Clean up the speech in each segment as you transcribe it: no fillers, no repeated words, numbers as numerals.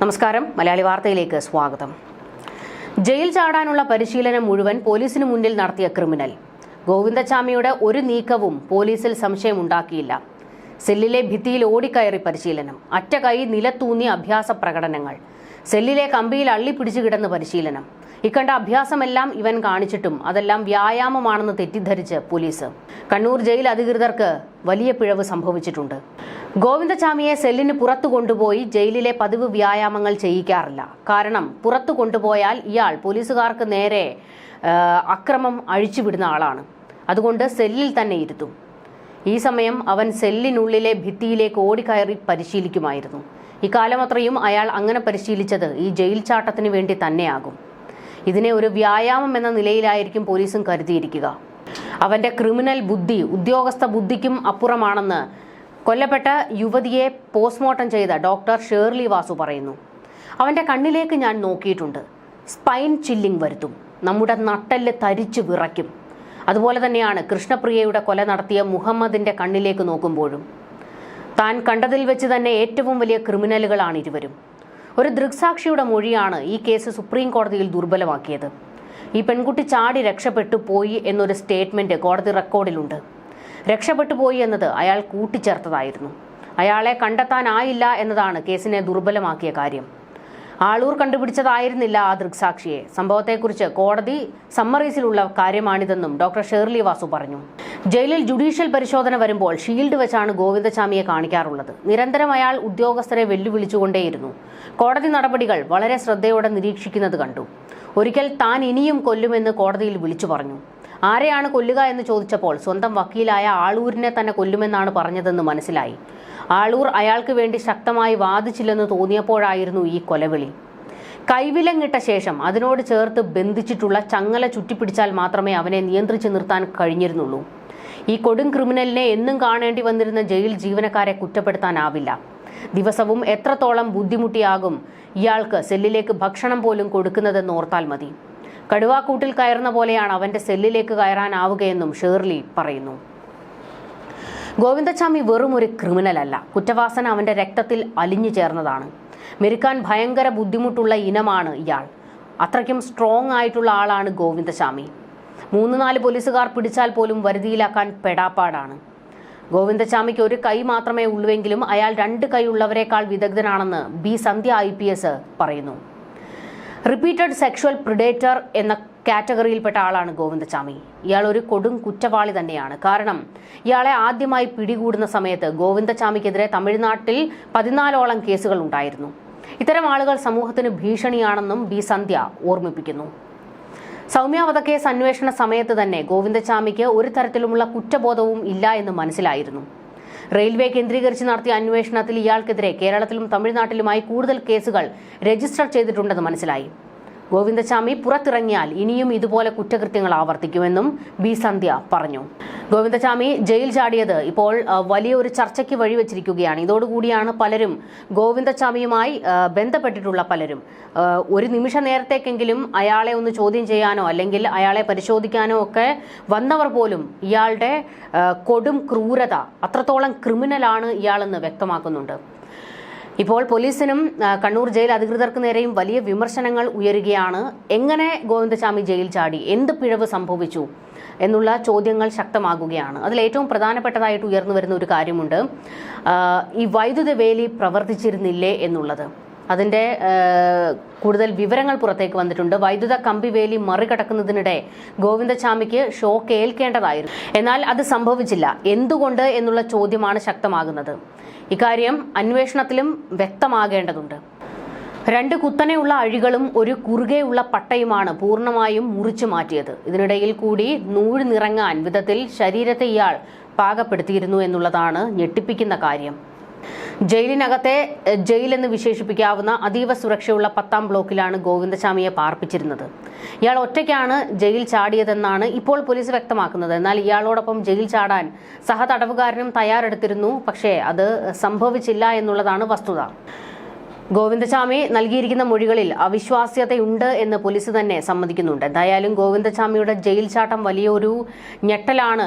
നമസ്കാരം, മലയാളി വാർത്തയിലേക്ക് സ്വാഗതം. ജയിൽ ചാടാനുള്ള പരിശീലനം മുഴുവൻ പോലീസിന് മുന്നിൽ നടത്തിയ ക്രിമിനൽ ഗോവിന്ദച്ചാമിയുടെ ഒരു നീക്കവും പോലീസിൽ സംശയമുണ്ടാക്കിയില്ല. സെല്ലിലെ ഭിത്തിയിൽ ഓടിക്കയറി പരിശീലനം, അറ്റ കൈ നിലത്തൂന്നി അഭ്യാസ പ്രകടനങ്ങൾ, സെല്ലിലെ കമ്പിയിൽ അള്ളിപ്പിടിച്ചു കിടന്ന് പരിശീലനം. ഇക്കണ്ട അഭ്യാസമെല്ലാം ഇവൻ കാണിച്ചിട്ടും അതെല്ലാം വ്യായാമമാണെന്ന് തെറ്റിദ്ധരിച്ച് പോലീസ്. കണ്ണൂർ ജയിൽ അധികൃതർക്ക് വലിയ പിഴവ് സംഭവിച്ചിട്ടുണ്ട്. ഗോവിന്ദച്ചാമിയെ സെല്ലിന് പുറത്തു കൊണ്ടുപോയി ജയിലിലെ പതിവ് വ്യായാമങ്ങൾ ചെയ്യിക്കാറില്ല. കാരണം പുറത്തു കൊണ്ടുപോയാൽ ഇയാൾ പോലീസുകാർക്ക് നേരെ അക്രമം അഴിച്ചുവിടുന്ന ആളാണ്. അതുകൊണ്ട് സെല്ലിൽ തന്നെ ഇരുത്തും. ഈ സമയം അവൻ സെല്ലിനുള്ളിലെ ഭിത്തിയിലേക്ക് ഓടിക്കയറി പരിശീലിക്കുമായിരുന്നു. ഇക്കാലമത്രയും അയാൾ അങ്ങനെ പരിശീലിച്ചത് ഈ ജയിൽ ചാട്ടത്തിന് വേണ്ടി തന്നെയാകും. ഇതിനെ ഒരു വ്യായാമം എന്ന നിലയിലായിരിക്കും പോലീസും കരുതിയിരിക്കുക. അവന്റെ ക്രിമിനൽ ബുദ്ധി ഉദ്യോഗസ്ഥ ബുദ്ധിക്കും അപ്പുറമാണെന്ന് കൊല്ലപ്പെട്ട യുവതിയെ പോസ്റ്റ്മോർട്ടം ചെയ്ത ഡോക്ടർ ഷേർലി വാസു പറയുന്നു. അവന്റെ കണ്ണിലേക്ക് ഞാൻ നോക്കിയിട്ടുണ്ട്. സ്പൈൻ ചില്ലിംഗ് വരുത്തും, നമ്മുടെ നട്ടെല്ല് തരിച്ചു വിറയ്ക്കും. അതുപോലെ തന്നെയാണ് കൃഷ്ണപ്രിയയുടെ കൊല നടത്തിയ മുഹമ്മദിന്റെ കണ്ണിലേക്ക് നോക്കുമ്പോഴും. താൻ കണ്ടതിൽ വെച്ച് തന്നെ ഏറ്റവും വലിയ ക്രിമിനലുകളാണ് ഇരുവരും. ഒരു ദൃക്സാക്ഷിയുടെ മൊഴിയാണ് ഈ കേസ് സുപ്രീം കോടതിയിൽ ദുർബലമാക്കിയത്. ഈ പെൺകുട്ടി ചാടി രക്ഷപ്പെട്ടു പോയി എന്നൊരു സ്റ്റേറ്റ്മെന്റ് കോടതി റെക്കോർഡിലുണ്ട്. രക്ഷപ്പെട്ടു പോയി എന്നത് അയാൾ കൂട്ടിച്ചേർത്തതായിരുന്നു. അയാളെ കണ്ടെത്താനായില്ല എന്നതാണ് കേസിനെ ദുർബലമാക്കിയ കാര്യം. ആളൂർ കണ്ടുപിടിച്ചതായിരുന്നില്ല ആ ദൃക്സാക്ഷിയെ. സംഭവത്തെക്കുറിച്ച് കോടതി സമ്മറീസിലുള്ള കാര്യമാണിതെന്നും ഡോക്ടർ ഷേർലി വാസു പറഞ്ഞു. ജയിലിൽ ജുഡീഷ്യൽ പരിശോധന വരുമ്പോൾ ഷീൽഡ് വെച്ചാണ് ഗോവിന്ദച്ചാമിയെ കാണിക്കാറുള്ളത്. നിരന്തരം അയാൾ ഉദ്യോഗസ്ഥരെ വെല്ലുവിളിച്ചുകൊണ്ടേയിരുന്നു. കോടതി നടപടികൾ വളരെ ശ്രദ്ധയോടെ നിരീക്ഷിക്കുന്നത് കണ്ടു. ഒരിക്കൽ താൻ ഇനിയും കൊല്ലുമെന്ന് കോടതിയിൽ വിളിച്ചു പറഞ്ഞു. ആരെയാണ് കൊല്ലുക എന്ന് ചോദിച്ചപ്പോൾ സ്വന്തം വക്കീലായ ആളൂരിനെ തന്നെ കൊല്ലുമെന്നാണ് പറഞ്ഞതെന്ന് മനസ്സിലായി. ആളൂർ അയാൾക്ക് വേണ്ടി ശക്തമായി വാദിച്ചില്ലെന്ന് തോന്നിയപ്പോഴായിരുന്നു ഈ കൊലവിളി. കൈവിലങ്ങിട്ട ശേഷം അതിനോട് ചേർത്ത് ബന്ധിച്ചിട്ടുള്ള ചങ്ങല ചുറ്റിപ്പിടിച്ചാൽ മാത്രമേ അവനെ നിയന്ത്രിച്ചു നിർത്താൻ കഴിഞ്ഞിരുന്നുള്ളൂ. ഈ കൊടും ക്രിമിനലിനെ എന്നും കാണേണ്ടി വന്നിരുന്ന ജയിൽ ജീവനക്കാരെ കുറ്റപ്പെടുത്താനാവില്ല. ദിവസവും എത്രത്തോളം ബുദ്ധിമുട്ടിയാകും ഇയാൾക്ക് സെല്ലിലേക്ക് ഭക്ഷണം പോലും കൊടുക്കുന്നതെന്ന് ഓർത്താൽ മതി. കടുവാക്കൂട്ടിൽ കയറുന്ന പോലെയാണ് അവന്റെ സെല്ലിലേക്ക് കയറാനാവുകയെന്നും ഷേർലി പറയുന്നു. ഗോവിന്ദച്ചാമി വെറും ഒരു ക്രിമിനലല്ല. കുറ്റവാസന അവന്റെ രക്തത്തിൽ അലിഞ്ഞു ചേർന്നതാണ്. മെരുക്കാൻ ഭയങ്കര ബുദ്ധിമുട്ടുള്ള ഇനമാണ് ഇയാൾ. അത്രയ്ക്കും സ്ട്രോങ് ആയിട്ടുള്ള ആളാണ് ഗോവിന്ദച്ചാമി. 3-4 പോലീസുകാർ പിടിച്ചാൽ പോലും വരുതിയിലാക്കാൻ പെടാപ്പാടാണ്. ഗോവിന്ദച്ചാമിക്ക് ഒരു കൈ മാത്രമേ ഉള്ളുവെങ്കിലും അയാൾ 2 കൈ ഉള്ളവരെക്കാൾ വിദഗ്ധനാണെന്ന് ബി സന്ധ്യ IPS പറയുന്നു. റിപ്പീറ്റഡ് സെക്ഷൽ പ്രിഡേറ്റർ എന്ന കാറ്റഗറിയിൽപ്പെട്ട ആളാണ് ഗോവിന്ദച്ചാമി. ഇയാൾ ഒരു കൊടും കുറ്റവാളി തന്നെയാണ്. കാരണം ഇയാളെ ആദ്യമായി പിടികൂടുന്ന സമയത്ത് ഗോവിന്ദച്ചാമിക്കെതിരെ തമിഴ്നാട്ടിൽ 14ഓളം കേസുകൾ ഉണ്ടായിരുന്നു. ഇത്തരം ആളുകൾ സമൂഹത്തിന് ഭീഷണിയാണെന്നും ബി സന്ധ്യ ഓർമ്മിപ്പിക്കുന്നു. സൗമ്യ വധക്കേസ് അന്വേഷണ സമയത്ത് തന്നെ ഗോവിന്ദച്ചാമിക്ക് ഒരു തരത്തിലുമുള്ള കുറ്റബോധവും ഇല്ല എന്ന് മനസ്സിലായിരുന്നു. റെയിൽവേ കേന്ദ്രീകരിച്ച് നടത്തിയ അന്വേഷണത്തിൽ ഇയാൾക്കെതിരെ കേരളത്തിലും തമിഴ്നാട്ടിലുമായി കൂടുതൽ കേസുകൾ രജിസ്റ്റർ ചെയ്തിട്ടുണ്ടെന്ന് മനസ്സിലായി. ഗോവിന്ദച്ചാമി പുറത്തിറങ്ങിയാൽ ഇനിയും ഇതുപോലെ കുറ്റകൃത്യങ്ങൾ ആവർത്തിക്കുമെന്നും ബി സന്ധ്യ പറഞ്ഞു. ഗോവിന്ദച്ചാമി ജയിൽ ചാടിയത് ഇപ്പോൾ വലിയൊരു ചർച്ചയ്ക്ക് വഴിവെച്ചിരിക്കുകയാണ്. ഇതോടുകൂടിയാണ് പലരും ഗോവിന്ദച്ചാമിയുമായി ബന്ധപ്പെട്ടിട്ടുള്ള പലരും ഒരു നിമിഷ നേരത്തേക്കെങ്കിലും അയാളെ ഒന്ന് ചോദ്യം ചെയ്യാനോ അല്ലെങ്കിൽ അയാളെ പരിശോധിക്കാനോ ഒക്കെ വന്നവർ പോലും ഇയാളുടെ കൊടും ക്രൂരത, അത്രത്തോളം ക്രിമിനലാണ് ഇയാളെന്ന് വ്യക്തമാക്കുന്നുണ്ട്. ഇപ്പോൾ പോലീസിനും കണ്ണൂർ ജയിൽ അധികൃതർക്ക് നേരെയും വലിയ വിമർശനങ്ങൾ ഉയരുകയാണ്. എങ്ങനെ ഗോവിന്ദച്ചാമി ജയിൽ ചാടി, എന്ത് പിഴവ് സംഭവിച്ചു എന്നുള്ള ചോദ്യങ്ങൾ ശക്തമാകുകയാണ്. അതിൽ ഏറ്റവും പ്രധാനപ്പെട്ടതായിട്ട് ഉയർന്നു വരുന്ന ഒരു കാര്യമുണ്ട്. ഈ വൈദ്യുത വേലി പ്രവർത്തിച്ചിരുന്നില്ലേ എന്നുള്ളത്. അതിൻ്റെ കൂടുതൽ വിവരങ്ങൾ പുറത്തേക്ക് വന്നിട്ടുണ്ട്. വൈദ്യുത കമ്പിവേലി മറികടക്കുന്നതിനിടെ ഗോവിന്ദച്ചാമിക്ക് ഷോക്ക് ഏൽക്കേണ്ടതായിരുന്നു. എന്നാൽ അത് സംഭവിച്ചില്ല. എന്തുകൊണ്ട് എന്നുള്ള ചോദ്യമാണ് ശക്തമാകുന്നത്. ഇക്കാര്യം അന്വേഷണത്തിലും വ്യക്തമാകേണ്ടതുണ്ട്. 2 കുത്തനെയുള്ള അഴികളും ഒരു കുറുകെയുള്ള പട്ടയുമാണ് പൂർണ്ണമായും മുറിച്ചു മാറ്റിയത്. ഇതിനിടയിൽ കൂടി നൂഴ്ന്നിറങ്ങാൻ വിധത്തിൽ ശരീരത്തെ ഇയാൾ പാകപ്പെടുത്തിയിരുന്നു എന്നുള്ളതാണ് ഞെട്ടിപ്പിക്കുന്ന കാര്യം. ജയിലിനകത്തെ ജയിലെന്ന് വിശേഷിപ്പിക്കാവുന്ന അതീവ സുരക്ഷയുള്ള 10ാം ബ്ലോക്കിലാണ് ഗോവിന്ദച്ചാമിയെ പാർപ്പിച്ചിരുന്നത്. ഇയാൾ ഒറ്റയ്ക്കാണ് ജയിൽ ചാടിയതെന്നാണ് ഇപ്പോൾ പോലീസ് വ്യക്തമാക്കുന്നത്. എന്നാൽ ഇയാളോടൊപ്പം ജയിൽ ചാടാൻ സഹതടവുകാരനും തയ്യാറെടുത്തിരുന്നു. പക്ഷേ അത് സംഭവിച്ചില്ല എന്നുള്ളതാണ് വസ്തുത. ഗോവിന്ദച്ചാമി നൽകിയിരിക്കുന്ന മൊഴികളിൽ അവിശ്വാസ്യതയുണ്ട് എന്ന് പോലീസ് തന്നെ സമ്മതിക്കുന്നുണ്ട്. എന്തായാലും ഗോവിന്ദച്ചാമിയുടെ ജയിൽ ചാട്ടം വലിയൊരു ഞെട്ടലാണ്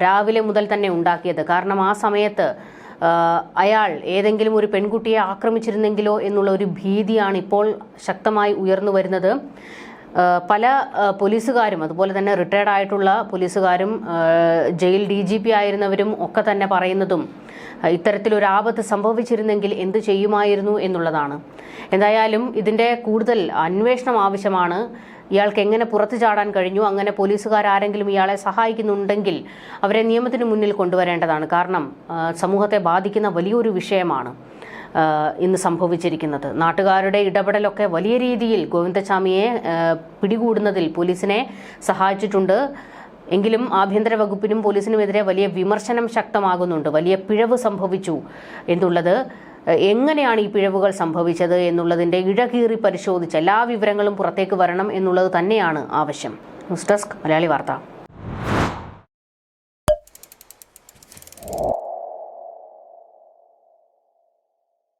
രാവിലെ മുതൽ തന്നെ ഉണ്ടാക്കിയത്. കാരണം ആ സമയത്ത് അയാൾ ഏതെങ്കിലും ഒരു പെൺകുട്ടിയെ ആക്രമിച്ചിരുന്നെങ്കിലോ എന്നുള്ള ഒരു ഭീതിയാണ് ഇപ്പോൾ ശക്തമായി ഉയർന്നു വരുന്നത്. പല പോലീസുകാരും അതുപോലെ തന്നെ റിട്ടയർഡ് ആയിട്ടുള്ള പോലീസുകാരും ജയിൽ DGP ആയിരുന്നവരും ഒക്കെ തന്നെ പറയുന്നതും ഇത്തരത്തിലൊരു ആപത്ത് സംഭവിച്ചിരുന്നെങ്കിൽ എന്ത് ചെയ്യുമായിരുന്നു എന്നുള്ളതാണ്. എന്തായാലും ഇതിൻ്റെ കൂടുതൽ അന്വേഷണം ആവശ്യമാണ്. ഇയാൾക്ക് എങ്ങനെ പുറത്തു ചാടാൻ കഴിഞ്ഞു? അങ്ങനെ പോലീസുകാരെങ്കിലും ഇയാളെ സഹായിക്കുന്നുണ്ടെങ്കിൽ അവരെ നിയമത്തിന് മുന്നിൽ കൊണ്ടുവരേണ്ടതാണ്. കാരണം സമൂഹത്തെ ബാധിക്കുന്ന വലിയൊരു വിഷയമാണ് ഇന്ന് സംഭവിച്ചിരിക്കുന്നത്. നാട്ടുകാരുടെ ഇടപെടലൊക്കെ വലിയ രീതിയിൽ ഗോവിന്ദചാമിയെ പിടികൂടുന്നതിൽ പോലീസിനെ സഹായിച്ചിട്ടുണ്ട്. എങ്കിലും ആഭ്യന്തര വകുപ്പിനും പോലീസിനുമെതിരെ വലിയ വിമർശനം ശക്തമാകുന്നുണ്ട്. വലിയ പിഴവ് സംഭവിച്ചു എന്നുള്ളത്, എങ്ങനെയാണ് ഈ പിഴവുകൾ സംഭവിച്ചത് എന്നുള്ളതിൻ്റെ ഇഴകീറി പരിശോധിച്ച് എല്ലാ വിവരങ്ങളും പുറത്തേക്ക് വരണം എന്നുള്ളത് തന്നെയാണ് ആവശ്യം. ന്യൂസ് ഡെസ്ക് മലയാളി വാർത്ത.